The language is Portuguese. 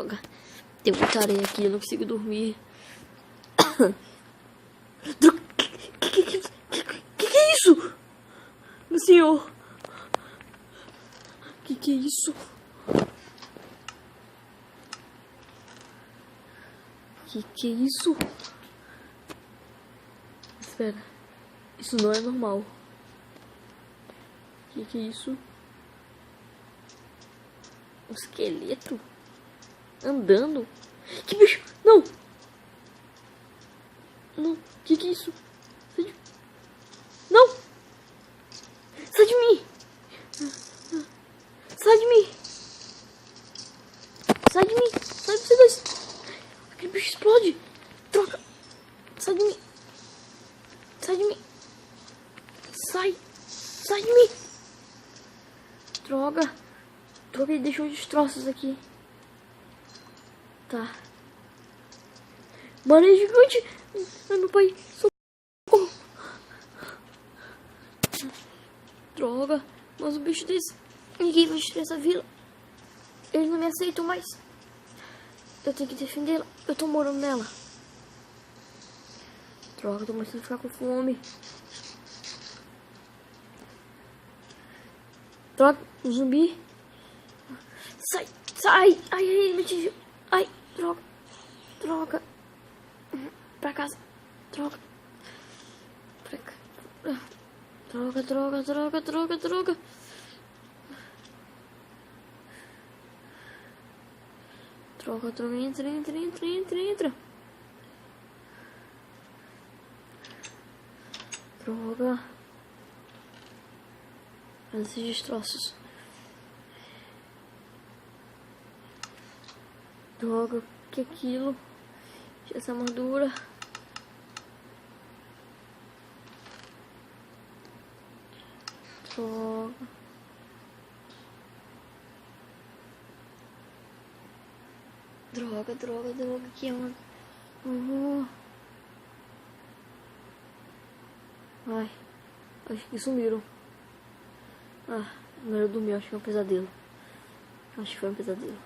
droga. Tem muita areia aqui, eu não consigo dormir. Que é isso? Meu senhor. Que é isso? Que é isso? Espera. Isso não é normal. Que é isso? Um esqueleto? Andando? Que bicho? Não! Não, que é isso? Sai de... Não! Sai de mim! Sai de mim! Sai de mim! Sai de vocês dois! Aquele bicho explode! Troca! Sai de mim! Sai de mim! Sai! Sai de mim! Droga! Droga, ele deixou uns destroços aqui. Tá. Mano, é gigante! Ai, meu pai! Socorro! Droga! Mas um bicho desse... Ninguém vai destruir essa vila. Eles não me aceitam mais. Eu tenho que defendê-la. Eu tô morando nela. Droga, tô começando a ficar com fome. Droga, um zumbi. Sai, sai. Ai, ele me atingiu. Ai, droga. Droga. Pra casa. Droga. Pra cá. Droga, droga, droga, droga, droga. Droga, droga, entra. Droga. Olha esses destroços. Droga, que é aquilo? Essa armadura. Droga. Droga, que é uma... Ai, acho que sumiram. Ah, agora eu dormi, acho que é um pesadelo. Acho que foi um pesadelo.